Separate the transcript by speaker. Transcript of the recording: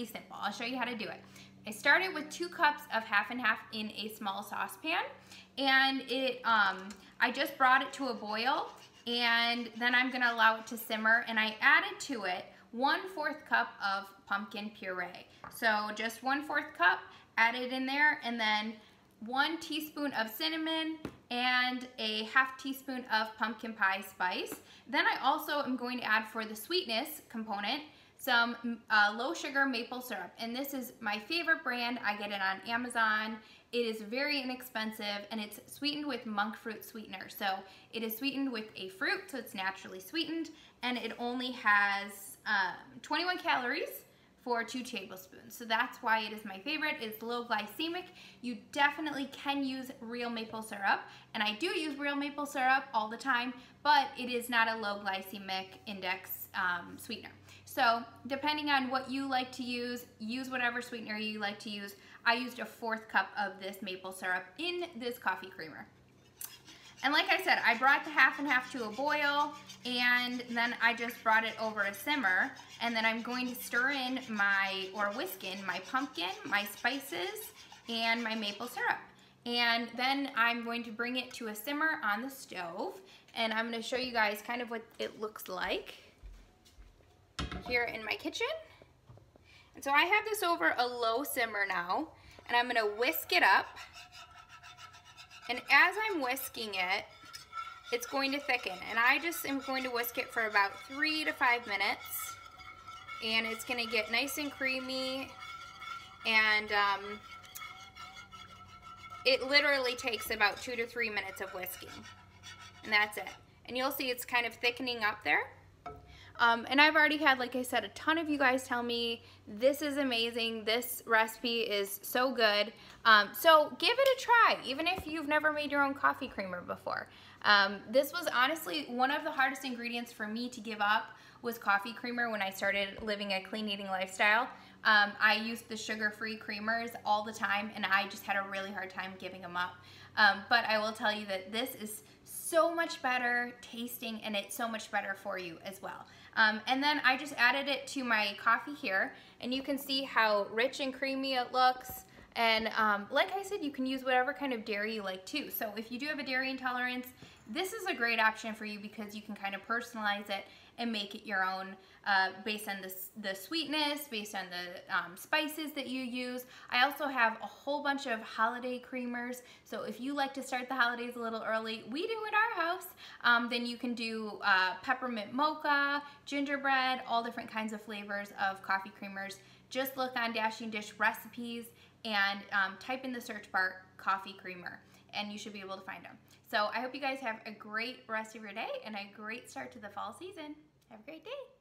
Speaker 1: simple. I'll show you how to do it. I started with 2 cups of half and half in a small saucepan, and I just brought it to a boil, and then I'm gonna allow it to simmer, and I added to it 1/4 cup of pumpkin puree. So just 1/4 cup, add it in there, and then 1 teaspoon of cinnamon and a ½ teaspoon of pumpkin pie spice. Then I also am going to add, for the sweetness component, some low sugar maple syrup. And this is my favorite brand. I get it on Amazon. It is very inexpensive, and it's sweetened with monk fruit sweetener. So it is sweetened with a fruit, so it's naturally sweetened, and it only has 21 calories for 2 tablespoons. So that's why it is my favorite. It's low glycemic. You definitely can use real maple syrup, and I do use real maple syrup all the time, but it is not a low glycemic index sweetener. So depending on what you like to use whatever sweetener you like to use. I used a 1/4 cup of this maple syrup in this coffee creamer. And like I said, I brought the half and half to a boil, and then I just brought it over a simmer, and then I'm going to stir in whisk in my pumpkin, my spices, and my maple syrup. And then I'm going to bring it to a simmer on the stove, and I'm going to show you guys kind of what it looks like here in my kitchen. And so I have this over a low simmer now, and I'm going to whisk it up. And as I'm whisking it, it's going to thicken. And I just am going to whisk it for about 3 to 5 minutes. And it's going to get nice and creamy. And it literally takes about 2 to 3 minutes of whisking. And that's it. And you'll see it's kind of thickening up there. And I've already had, like I said, a ton of you guys tell me this is amazing, this recipe is so good. So give it a try, even if you've never made your own coffee creamer before. This was honestly one of the hardest ingredients for me to give up, was coffee creamer, when I started living a clean eating lifestyle. I used the sugar-free creamers all the time, and I just had a really hard time giving them up. But I will tell you that this is so much better tasting, and it's so much better for you as well. And then I just added it to my coffee here, and you can see how rich and creamy it looks. And like I said, you can use whatever kind of dairy you like too. So if you do have a dairy intolerance, this is a great option for you, because you can kind of personalize it and make it your own based on the sweetness, based on the spices that you use. I also have a whole bunch of holiday creamers. So if you like to start the holidays a little early, we do at our house, then you can do peppermint mocha, gingerbread, all different kinds of flavors of coffee creamers. Just look on Dashing Dish recipes and type in the search bar coffee creamer, and you should be able to find them. So I hope you guys have a great rest of your day and a great start to the fall season. Have a great day.